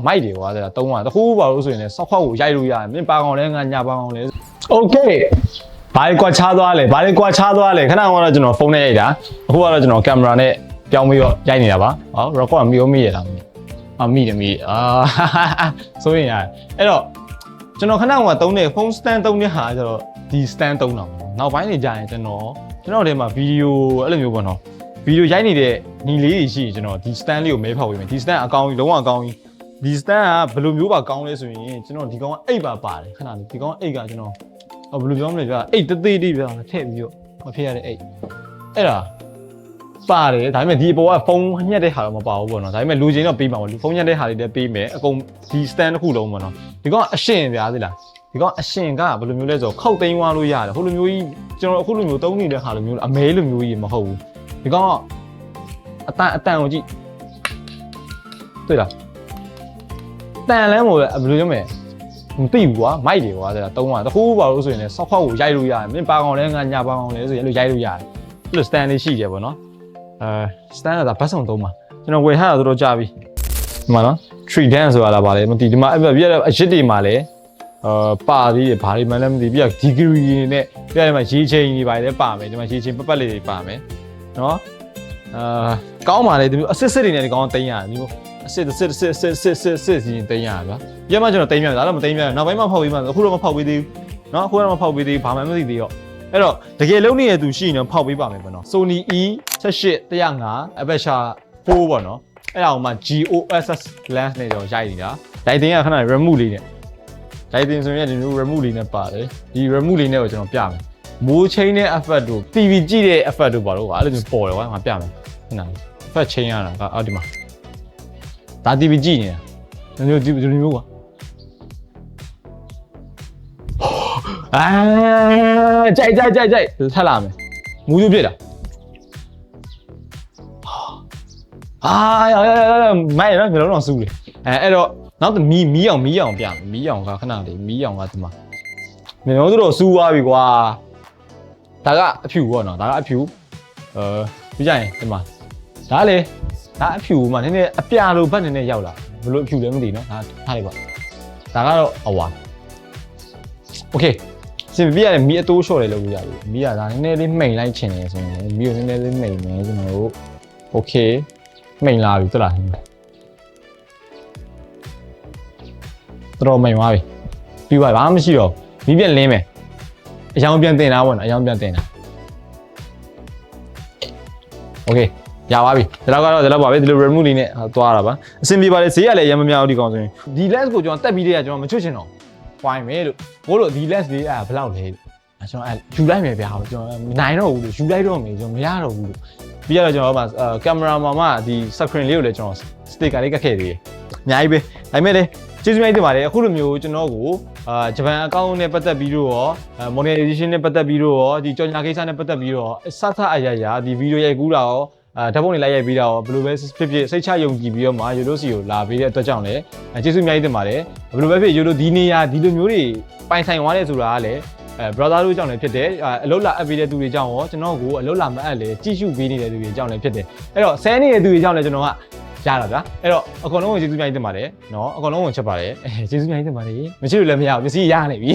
မိုက်တယ်ကွာတဲ့တုံးတာတခုပါလို့ဆိုရင်လည်းစောက်ခွက်ကိုရိုက်လို့ရတယ်မင်းပါကောင်လဲငါညာပါကောင်လဲโอเคဘာကွာချားသွားလဲဘာကွာချားသွားလဲခဏကတော့ကျွန်တော်ဖုန်းနဲ့ရိုက်တာအခုကတော့ကျွန်တော်ကင်မရာနဲ့ပြောင်းပြီးတော့ရိုက်နေတာပါဟော record မီမိရတာမိတယ်ဆိုရင်ရတယ်အဲ့တော့ကျွန်တော်ခဏကသုံးတဲ့ phone stand သုံးတဲ့ဟာကျတော့ဒီ stand သုံးတာပေါ့နောက်ပိုင်းနေကြရင်ကျွန်တော်ထဲမှာဗီဒီယိုအဲ့လိုမျိုးပေါ့နော်ဗီဒီယိုရိုက်နေတဲ့ညီလေးတွေရှိရင်ကျွန်တော်ဒီ stand လေးကိုမဲဖောက်ပေးမယ်ဒီ stand အကောင်းကြီးလုံးဝအကောင်းကြီးဒီ stand ကဘယ်လိုမျိုးပါကောင်းလဲဆိုရင်ကျွန်တော်ဒီကောင်ကအိတ်ပါပါတယ်ခဏလေးဒီကောင်အိတ်ကကျွန်တော်ဘယ်လိုပြောမလဲကြာအိတ်တသေးလေးပြထည့်ပြီးတော့မဖြစ်ရတဲ့အိတ်အဲ့ဒါပါတယ်ဒါပေမဲ့ဒီအပေါ်ကဖုန်းညက်တဲ့ဟာတော့မပါဘူးပေါ့နော်ဒါပေမဲ့လူချင်းတော့ပေးမှာပေါ့လူဖုန်းညက်တဲ့ဟာတွေလည်းပေးမယ်အကုန်ဒီ stand တစ်ခုလုံးပေါ့နော်ဒီကောင်အရှင်ပြားသေးလားဒီကောင်အရှင်ကဘယ်လိုမျိုးလဲဆိုတော့ခောက်သိမ်းသွားလို့ရတယ်ဟိုလိုမျိုးကြီးကျွန်တော်အခုလိုမျိုးသုံးနေတဲ့ဟာလိုမျိုးအမဲလိုမျိုးကြီးမဟုတ်ဘူးဒီကောင်ကအတန်ကိုကြည့်တွေ့လားတန်လမ်းမို့ဘယ်လိုပြောမလဲမသိဘူးကွာမိုက်တယ်ကွာတဲ့တုံးတာတခုပါလို့ဆိုရင်လည်းစောက်ခွက်ကိုရိုက်လို့ရတယ်မင်းပါကောင်လဲငါညာပါကောင်လဲဆိုရင်အဲ့လိုရိုက်လို့ရတယ်အဲ့လို stand လေးရှိတယ်ပေါ့နော်stand ကဘတ်ဆောင်သုံးပါကျွန်တော်ဝယ်ထားတာတော်တော်ကြာပြီဒီမှာနော် tree dance ဆိုတာလားဗာလဲမသိဒီမှာအဲ့ပြအရစ်တွေမှာလည်းပါသေးတယ်ဘာတွေမှလည်းမသိပြ degree နဲ့ပြတယ်မှာရေချိန်တွေပါလည်းပါမယ်ဒီမှာရေချိန်ပတ်လေးတွေပါမယ်နော်ကောင်းပါလေဒီမျိုးအစစ်စစ်တွေနဲ့ဒီကောင်တင်းရတယ်ဒီမျိုးအစစ်စီးတင်းရဗျာပြမကျွန်တော်တင်းပြဒါတော့မတင်းပြနောက်ပိုင်းမှဖောက်ပြီးမှအခုတော့မဖောက်ပြီးသေးဘူးနော်အခုတော့မဖောက်ပြီးသေးဘာမှမသိသေးတော့အဲ့တော့တကယ်လုံးနေတဲ့သူရှိရင်တော့ဖောက်ပေးပါမယ်ပေါ့နော် Sony E78 105 Aperture 4ပေါ့နော်အဲ့ဒါကိုမှ GOSS lens နဲ့တော့ရိုက်နေတာ lighting ကခဏ remove လေးနဲ့ lighting ဆိုရင်ဒီလို remove လေးနဲ့ပါတယ်ဒီ remove လေးနဲ့ကိုကျွန်တော်ပြမယ်မိုးချင်းတဲ့ effect တို့ TV ကြည့်တဲ့ effect တို့ပါတော့အဲ့လိုမျိုးပေါ်တယ်ကွာငါပြမယ်ခဏ effect ချင်းရတာကအော်ဒီမှာဒါ TV ကြည့်နေတာမျိုးဒီလိုမျိုးကွာကြိုက်ထပ်လာမယ်မူးပြစ်တာမိုက်နော်မျိုးလုံးတော့စူးလေအဲ့တော့နောက်မီးအောင်ပြမီးအောင်ကခဏလေးမီးအောင်ကဒီမှာမျိုးလုံးတို့စူးသွားပြီကွာဒါကအဖြူပေါ့နော်ဒါကအဖြူပြကြရင်ဒီမှာဒါလေဒါအဖြူမှာနည်းနည်းအပြာလိုဘက်နည်းနည်းရောက်လာဘယ်လိုအဖြူလဲမသိနော်ဒါထားလိုက်ပါဒါကတော့အဝါโอเคစင်ပြရတယ်မီးအတိုးလျှော့တယ်လို့ပြောရပြီမီးကဒါနည်းနည်းလေးမှိန်လိုက်ချင်တယ်ဆိုရင်မီးကိုနည်းနည်းလေးမှိန်မယ်ကျွန်တော်တို့โอเคမှိန်လာပြီသလားတော်မှိန်သွားပြီပြီးပါဘာမှမရှိတော့မီးပြက်လင်းမယ်အယောင်ပြန်တင်တာပေါ့နော်အယောင်ပြန်တင်တာโอเคရပါပြီဒါတော့ပါပဲဒီလို remove လေးနဲ့သွားတာပါအဆင်ပြေပါလေဈေးကလည်းရမများဘူးဒီကောင်ဆိုရင်ဒီ lens ကိုကျွန်တော်တက်ပြီးတဲ့ကကျွန်တော်မချွတ်ချင်တော့ဝိုင်းမယ်လို့ဘိုးလို့ဒီ lens လေးဘယ်လောက်လဲကျွန်တော်ယူလိုက်မယ်ဗျာကျွန်တော်မနိုင်တော့ဘူးလို့ယူလိုက်တော့မယ်ကျွန်တော်မရတော့ဘူးလို့ပြီးတော့ကျွန်တော်ကင်မရာမှာဒီ screen လေးကိုလည်းကျွန်တော် sticker လေးကတ်ခဲ့သေးတယ်အများကြီးပဲဒါပေမဲ့လည်းကျေးဇူးများတင်ပါတယ်အခုလိုမျိုးကျွန်တော်ကိုဂျပန်အကောင့်နဲ့ပတ်သက်ပြီးတော့ monetization နဲ့ပတ်သက်ပြီးတော့ဒီကြော်ညာကိစ္စနဲ့ပတ်သက်ပြီးတော့စသအရာဒီဗီဒီယိုရိုက်ကူးတာရောဓာတ်ပုံတွေလိုက်ရိုက်ပြီးတော့ဘယ်လိုပဲဖြစ်စိတ်ချယုံကြည်ပြီးတော့မှယူလို့စီကိုလာပေးတဲ့အတွက်ကြောင့်လည်းကျေးဇူးအများကြီးတင်ပါတယ်ဘယ်လိုပဲဖြစ်ယူလို့ဒီနေရာဒီလိုမျိုးတွေပိုင်ဆိုင်သွားတယ်ဆိုတာကလည်းbrother တို့ကြောင့်လည်းဖြစ်တယ်အလုပ်လာအပ်ပေးတဲ့သူတွေကြောင့်ရောကျွန်တော်ကိုအလုပ်လာမအပ်လေကြည့်ရှုပေးနေတဲ့သူတွေကြောင့်လည်းဖြစ်တယ်အဲ့တော့ဆဲနေတဲ့သူတွေကြောင့်လည်းကျွန်တော်ကရတာဗျာအဲ့တော့အကုန်လုံးကိုကျေးဇူးအများကြီးတင်ပါတယ်နော်အကုန်လုံးကိုချက်ပါတယ်ကျေးဇူးအများကြီးတင်ပါတယ်မရှိလို့လည်းမရဘူးပစ္စည်းရနေပြီ